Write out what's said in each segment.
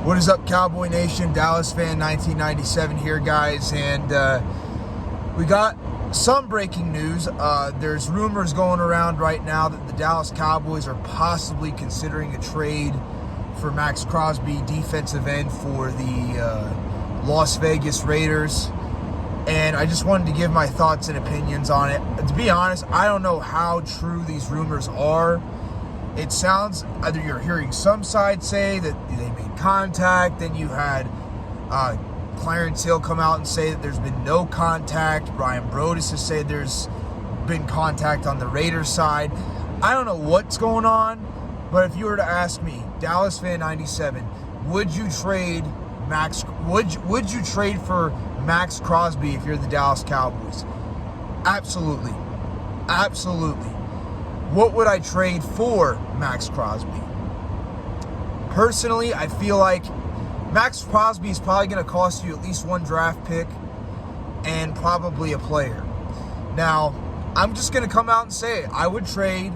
What is up, Cowboy Nation? Dallas fan 1997 here, guys. And we got some breaking news. There's rumors going around right now that the Dallas Cowboys are possibly considering a trade for Maxx Crosby, defensive end for the Las Vegas Raiders. And I just wanted to give my thoughts and opinions on it. To be honest, I don't know how true these rumors are. It sounds, either you're hearing some side say that they made contact, then you had Clarence Hill come out and say that there's been no contact. Brian Brodus has said there's been contact on the Raiders side. I don't know what's going on, but if you were to ask me, Dallas fan 97, would you trade would you trade for Maxx Crosby if you're the Dallas Cowboys? Absolutely. Absolutely. What would I trade for Maxx Crosby? Personally, I feel like Maxx Crosby is probably going to cost you at least one draft pick and probably a player. Now, I'm just going to come out and say it. I would trade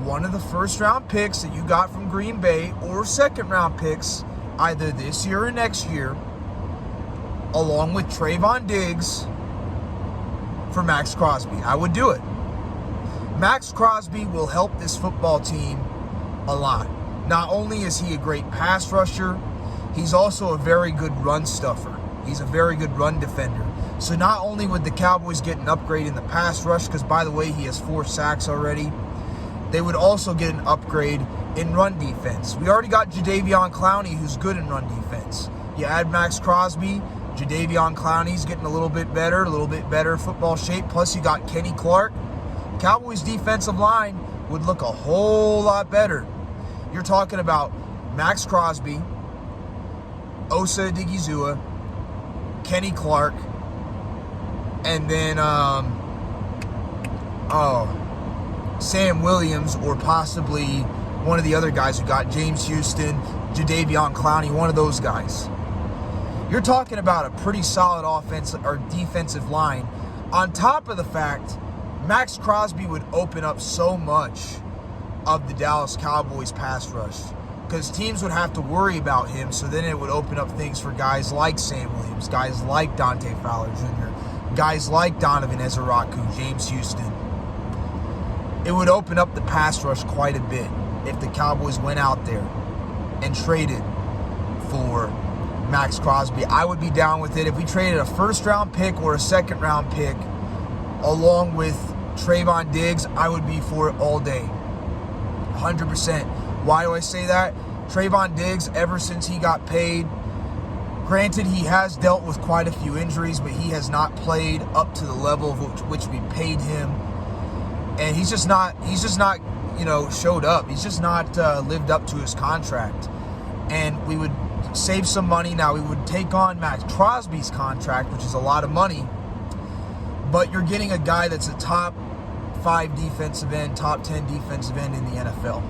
one of the first-round picks that you got from Green Bay or second-round picks either this year or next year, along with Trayvon Diggs, for Maxx Crosby. I would do it. Maxx Crosby will help this football team a lot. Not only is he a great pass rusher, he's also a very good run stuffer. He's a very good run defender. So not only would the Cowboys get an upgrade in the pass rush, because by the way, he has 4 sacks already, they would also get an upgrade in run defense. We already got Jadeveon Clowney, who's good in run defense. You add Maxx Crosby, Jadeveon Clowney's getting a little bit better football shape. Plus you got Kenny Clark. Cowboys defensive line would look a whole lot better. You're talking about Maxx Crosby, Osa Odighizuwa, Kenny Clark, and then Sam Williams, or possibly one of the other guys who got James Houston, Jadeveon Clowney, one of those guys. You're talking about a pretty solid offensive or defensive line. On top of the fact, Maxx Crosby would open up so much of the Dallas Cowboys pass rush because teams would have to worry about him, so then it would open up things for guys like Sam Williams, guys like Dante Fowler Jr., guys like Donovan Ezeraku, James Houston. It would open up the pass rush quite a bit if the Cowboys went out there and traded for Maxx Crosby. I would be down with it. If we traded a first-round pick or a second-round pick along with Trayvon Diggs, I would be for it all day. 100%. Why do I say that? Trayvon Diggs, ever since he got paid, granted he has dealt with quite a few injuries, but he has not played up to the level of which we paid him. And he's just not, showed up. He's just not lived up to his contract. And we would save some money. Now, we would take on Maxx Crosby's contract, which is a lot of money. But you're getting a guy that's a top 5 defensive end, top 10 defensive end in the NFL.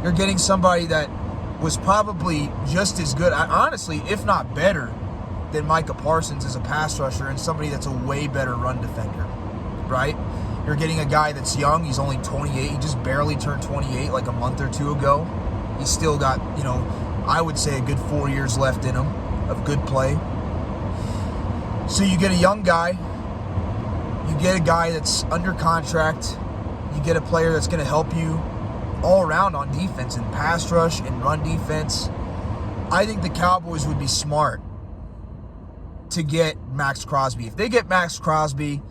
You're getting somebody that was probably just as good, honestly, if not better, than Micah Parsons as a pass rusher, and somebody that's a way better run defender, right? You're getting a guy that's young. He's only 28. He just barely turned 28 like a month or 2 ago. He's still got, I would say a good 4 years left in him of good play. So you get a young guy, you get a guy that's under contract, you get a player that's going to help you all around on defense and pass rush and run defense. I think the Cowboys would be smart to get Maxx Crosby. If they get Maxx Crosby,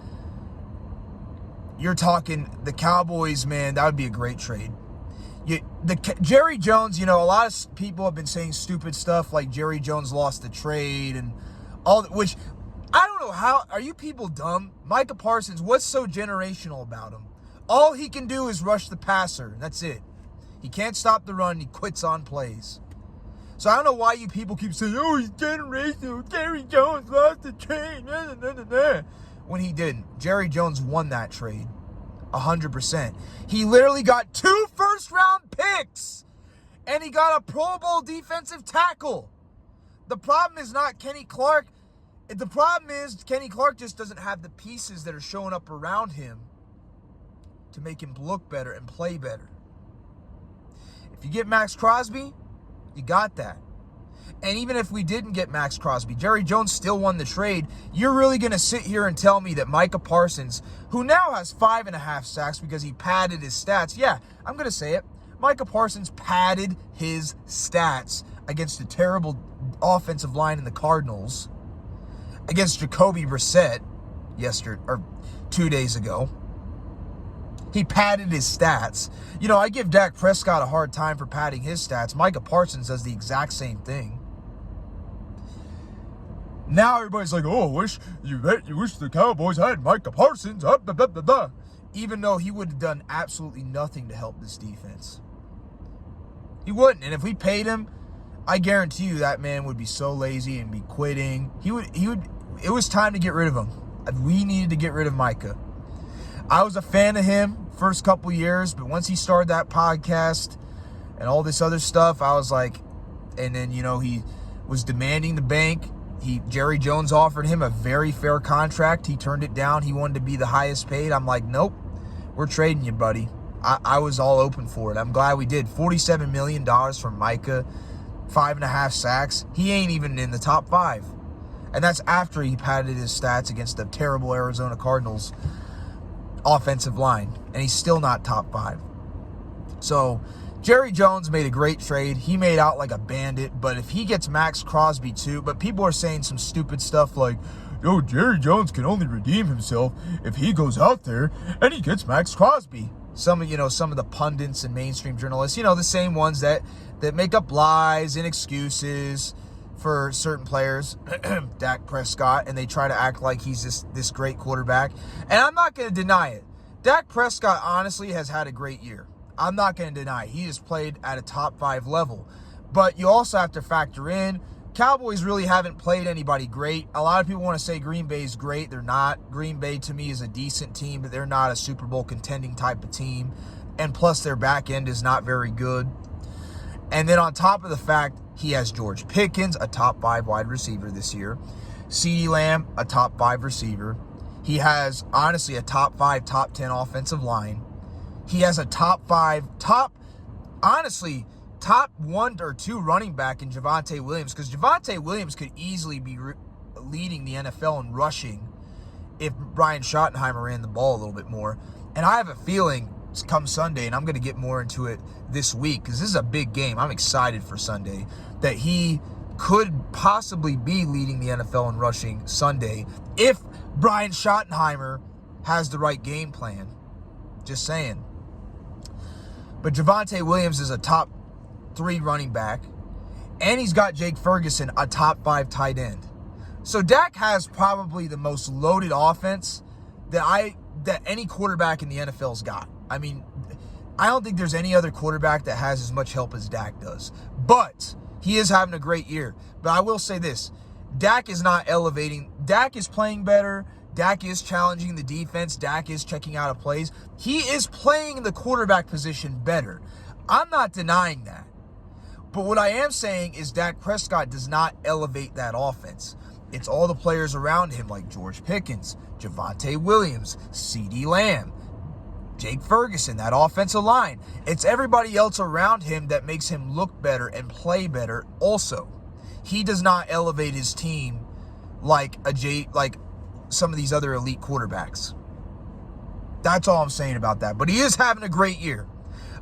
you're talking the Cowboys, man, that would be a great trade. Jerry Jones, a lot of people have been saying stupid stuff like Jerry Jones lost the trade and all, which I don't know how. Are you people dumb? Micah Parsons, what's so generational about him? All he can do is rush the passer. That's it. He can't stop the run. He quits on plays. So I don't know why you people keep saying, oh, he's generational. Jerry Jones lost the trade. When he didn't. Jerry Jones won that trade. 100%. He literally got 2 first-round picks. And he got a Pro Bowl defensive tackle. The problem is not Kenny Clark. The problem is Kenny Clark just doesn't have the pieces that are showing up around him to make him look better and play better. If you get Maxx Crosby, You got that. And even if we didn't get Maxx Crosby, Jerry Jones still won the trade. You're really going to sit here and tell me that Micah Parsons, who now has 5.5 sacks because he padded his stats. Yeah, I'm going to say it. Micah Parsons padded his stats against a terrible offensive line in the Cardinals, against Jacoby Brissett 2 days ago. He padded his stats. You know, I give Dak Prescott a hard time for padding his stats. Micah Parsons does the exact same thing. Now everybody's like, oh, wish the Cowboys had Micah Parsons. Blah, blah, blah, blah. Even though he would have done absolutely nothing to help this defense. He wouldn't. And if we paid him, I guarantee you that man would be so lazy and be quitting. He would. It was time to get rid of him. We needed to get rid of Micah. I was a fan of him first couple years, but once he started that podcast and all this other stuff, I was like, and then, you know, he was demanding the bank. Jerry Jones offered him a very fair contract. He turned it down. He wanted to be the highest paid. I'm like, nope, we're trading you, buddy. I was all open for it. I'm glad we did. $47 million from Micah, 5.5 sacks. He ain't even in the top 5. And that's after he padded his stats against the terrible Arizona Cardinals offensive line. And he's still not top 5. So Jerry Jones made a great trade. He made out like a bandit. But if he gets Maxx Crosby too, but people are saying some stupid stuff like, yo, Jerry Jones can only redeem himself if he goes out there and he gets Maxx Crosby. Some of the pundits and mainstream journalists, the same ones that make up lies and excuses for certain players, Dak Prescott, and they try to act like he's this great quarterback. And I'm not going to deny it. Dak Prescott honestly has had a great year. I'm not going to deny it. He has played at a top 5 level. But you also have to factor in, Cowboys really haven't played anybody great. A lot of people want to say Green Bay's great. They're not. Green Bay, to me, is a decent team, but they're not a Super Bowl contending type of team. And plus, their back end is not very good. And then on top of the fact, he has George Pickens, a top 5 wide receiver this year. CeeDee Lamb, a top 5 receiver. He has, honestly, a top 5, top 10 offensive line. He has a top 1 or 2 running back in Javonte Williams, because Javonte Williams could easily be leading the NFL in rushing if Brian Schottenheimer ran the ball a little bit more. And I have a feeling come Sunday, and I'm going to get more into it this week because this is a big game. I'm excited for Sunday, that he could possibly be leading the NFL in rushing Sunday if Brian Schottenheimer has the right game plan. Just saying. But Javonte Williams is a top 3 running back, and he's got Jake Ferguson, a top 5 tight end. So Dak has probably the most loaded offense that any quarterback in the NFL's got. I mean, I don't think there's any other quarterback that has as much help as Dak does. But he is having a great year. But I will say this, Dak is not elevating. Dak is playing better. Dak is challenging the defense. Dak is checking out of plays. He is playing the quarterback position better. I'm not denying that. But what I am saying is Dak Prescott does not elevate that offense. It's all the players around him like George Pickens, Javonte Williams, CeeDee Lamb, Jake Ferguson, that offensive line. It's everybody else around him that makes him look better and play better also. He does not elevate his team like some of these other elite quarterbacks. That's all I'm saying about that. But he is having a great year.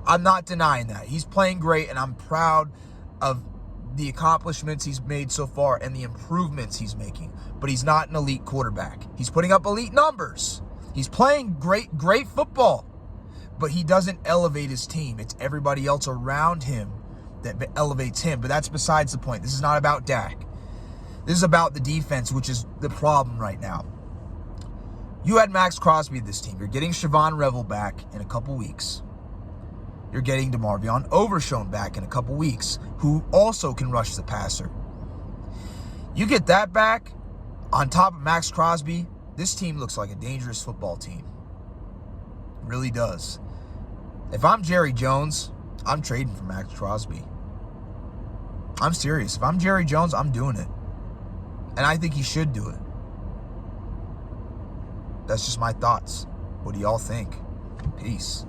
I'm not denying that. He's playing great, and I'm proud of the accomplishments he's made so far and the improvements he's making. But he's not an elite quarterback. He's putting up elite numbers. He's playing great football. But he doesn't elevate his team. It's everybody else around him that elevates him. But that's besides the point. This is not about Dak. This is about the defense, which is the problem right now. You had Maxx Crosby this team. You're getting Siobhan Revel back in a couple weeks. You're getting DeMarvion Overshown back in a couple weeks, who also can rush the passer. You get that back on top of Maxx Crosby, this team looks like a dangerous football team. It really does. If I'm Jerry Jones, I'm trading for Maxx Crosby. I'm serious. If I'm Jerry Jones, I'm doing it. And I think he should do it. That's just my thoughts. What do y'all think? Peace.